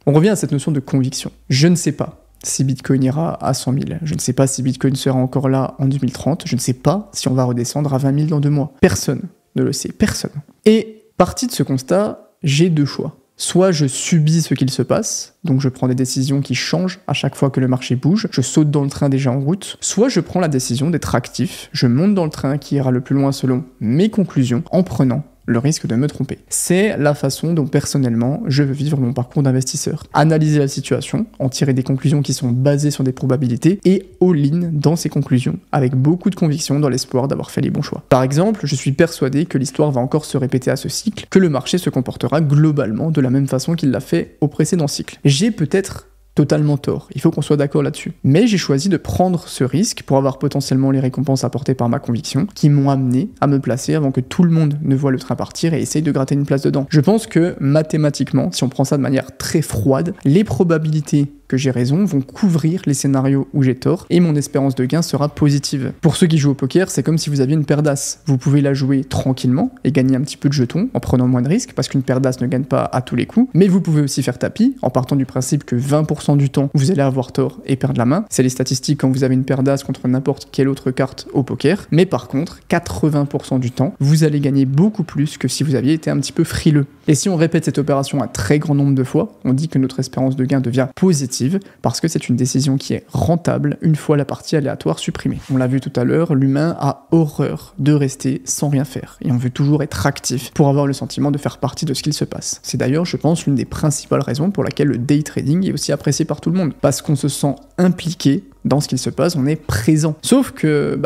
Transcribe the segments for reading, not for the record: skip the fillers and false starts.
On revient à cette notion de conviction. Je ne sais pas si Bitcoin ira à 100 000. Je ne sais pas si Bitcoin sera encore là en 2030. Je ne sais pas si on va redescendre à 20 000 dans 2 mois. Personne ne le sait, personne. Et parti de ce constat, j'ai 2 choix. Soit je subis ce qu'il se passe, donc je prends des décisions qui changent à chaque fois que le marché bouge, je saute dans le train déjà en route, soit je prends la décision d'être actif, je monte dans le train qui ira le plus loin selon mes conclusions, en prenant le risque de me tromper. C'est la façon dont personnellement je veux vivre mon parcours d'investisseur. Analyser la situation, en tirer des conclusions qui sont basées sur des probabilités et all-in dans ces conclusions, avec beaucoup de conviction dans l'espoir d'avoir fait les bons choix. Par exemple, je suis persuadé que l'histoire va encore se répéter à ce cycle, que le marché se comportera globalement de la même façon qu'il l'a fait au précédent cycle. J'ai peut-être totalement tort, il faut qu'on soit d'accord là-dessus. Mais j'ai choisi de prendre ce risque pour avoir potentiellement les récompenses apportées par ma conviction, qui m'ont amené à me placer avant que tout le monde ne voit le train partir et essaye de gratter une place dedans. Je pense que mathématiquement, si on prend ça de manière très froide, les probabilités que j'ai raison vont couvrir les scénarios où j'ai tort et mon espérance de gain sera positive. Pour ceux qui jouent au poker, c'est comme si vous aviez une paire d'as. Vous pouvez la jouer tranquillement et gagner un petit peu de jetons en prenant moins de risques parce qu'une paire d'as ne gagne pas à tous les coups, mais vous pouvez aussi faire tapis en partant du principe que 20% du temps vous allez avoir tort et perdre la main. C'est les statistiques quand vous avez une paire d'as contre n'importe quelle autre carte au poker, mais par contre 80% du temps vous allez gagner beaucoup plus que si vous aviez été un petit peu frileux. Et si on répète cette opération un très grand nombre de fois, on dit que notre espérance de gain devient positive parce que c'est une décision qui est rentable une fois la partie aléatoire supprimée. On l'a vu tout à l'heure, l'humain a horreur de rester sans rien faire et on veut toujours être actif pour avoir le sentiment de faire partie de ce qu'il se passe. C'est d'ailleurs, je pense, l'une des principales raisons pour laquelle le day trading est aussi apprécié par tout le monde, parce qu'on se sent impliqué dans ce qu'il se passe, on est présent. Sauf que,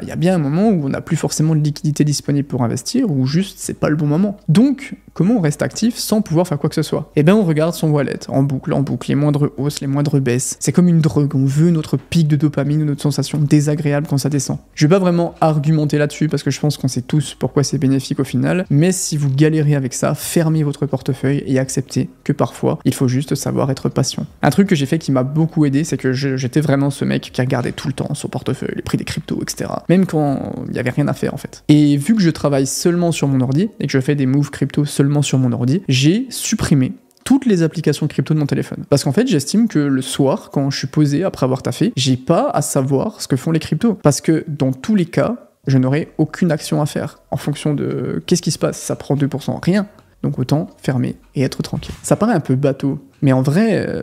y a bien un moment où on n'a plus forcément de liquidité disponible pour investir, ou juste c'est pas le bon moment. Donc, comment on reste actif sans pouvoir faire quoi que ce soit? Eh bien, on regarde son wallet, en boucle, les moindres hausses, les moindres baisses. C'est comme une drogue, on veut notre pic de dopamine ou notre sensation désagréable quand ça descend. Je vais pas vraiment argumenter là-dessus, parce que je pense qu'on sait tous pourquoi c'est bénéfique au final, mais si vous galérez avec ça, fermez votre portefeuille et acceptez que parfois, il faut juste savoir être patient. Un truc que j'ai fait qui m'a beaucoup aidé, c'est que j'étais vraiment ce mec qui regardait tout le temps son portefeuille, les prix des cryptos, etc. Même quand il n'y avait rien à faire en fait. Et vu que je travaille seulement sur mon ordi, et que je fais des moves crypto seulement sur mon ordi, j'ai supprimé toutes les applications crypto de mon téléphone. Parce qu'en fait, j'estime que le soir, quand je suis posé après avoir taffé, j'ai pas à savoir ce que font les cryptos. Parce que dans tous les cas, je n'aurai aucune action à faire en fonction de qu'est-ce qui se passe. Ça prend 2%, rien. Donc autant fermer et être tranquille. Ça paraît un peu bateau, mais en vrai,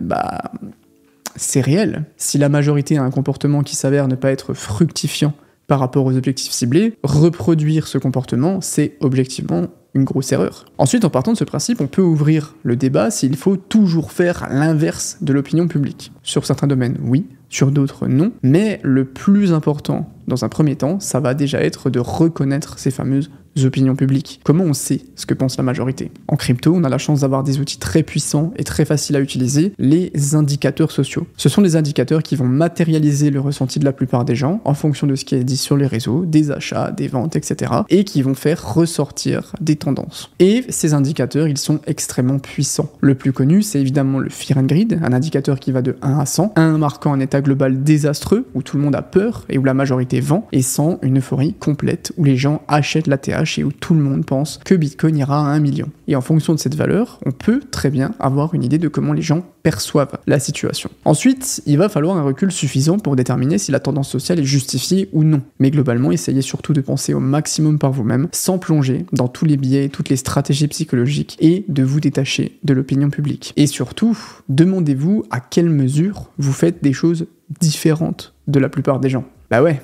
c'est réel. Si la majorité a un comportement qui s'avère ne pas être fructifiant par rapport aux objectifs ciblés, reproduire ce comportement, c'est objectivement une grosse erreur. Ensuite, en partant de ce principe, on peut ouvrir le débat s'il faut toujours faire l'inverse de l'opinion publique. Sur certains domaines, oui, sur d'autres, non, mais le plus important, dans un premier temps, ça va déjà être de reconnaître ces fameuses opinions publiques. Comment on sait ce que pense la majorité? En crypto, on a la chance d'avoir des outils très puissants et très faciles à utiliser, les indicateurs sociaux. Ce sont des indicateurs qui vont matérialiser le ressenti de la plupart des gens en fonction de ce qui est dit sur les réseaux, des achats, des ventes, etc. et qui vont faire ressortir des tendances. Et ces indicateurs, ils sont extrêmement puissants. Le plus connu, c'est évidemment le Fear and Greed, un indicateur qui va de 1 à 100, 1 marquant un état global désastreux, où tout le monde a peur et où la majorité vend, et 100, une euphorie complète, où les gens achètent la TH et où tout le monde pense que Bitcoin ira à 1 million. Et en fonction de cette valeur, on peut très bien avoir une idée de comment les gens perçoivent la situation. Ensuite, il va falloir un recul suffisant pour déterminer si la tendance sociale est justifiée ou non. Mais globalement, essayez surtout de penser au maximum par vous-même, sans plonger dans tous les biais, toutes les stratégies psychologiques, et de vous détacher de l'opinion publique. Et surtout, demandez-vous à quelle mesure vous faites des choses différentes de la plupart des gens. Bah ouais,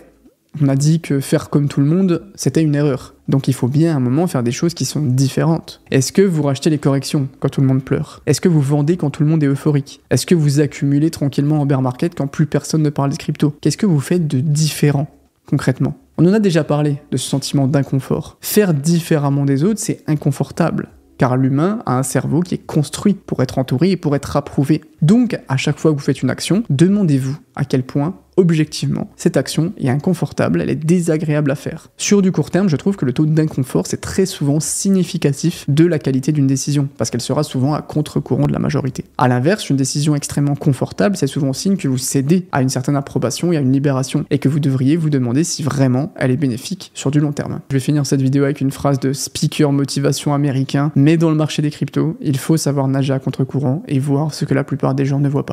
on a dit que faire comme tout le monde, c'était une erreur. Donc il faut bien à un moment faire des choses qui sont différentes. Est-ce que vous rachetez les corrections quand tout le monde pleure? Est-ce que vous vendez quand tout le monde est euphorique? Est-ce que vous accumulez tranquillement en bear market quand plus personne ne parle de crypto? Qu'est-ce que vous faites de différent, concrètement? On en a déjà parlé, de ce sentiment d'inconfort. Faire différemment des autres, c'est inconfortable. Car l'humain a un cerveau qui est construit pour être entouré et pour être approuvé. Donc, à chaque fois que vous faites une action, demandez-vous à quel point, objectivement, cette action est inconfortable, elle est désagréable à faire. Sur du court terme, je trouve que le taux d'inconfort, c'est très souvent significatif de la qualité d'une décision, parce qu'elle sera souvent à contre-courant de la majorité. À l'inverse, une décision extrêmement confortable, c'est souvent signe que vous cédez à une certaine approbation et à une libération, et que vous devriez vous demander si vraiment elle est bénéfique sur du long terme. Je vais finir cette vidéo avec une phrase de speaker motivation américain, mais dans le marché des cryptos, il faut savoir nager à contre-courant et voir ce que la plupart des gens ne voient pas.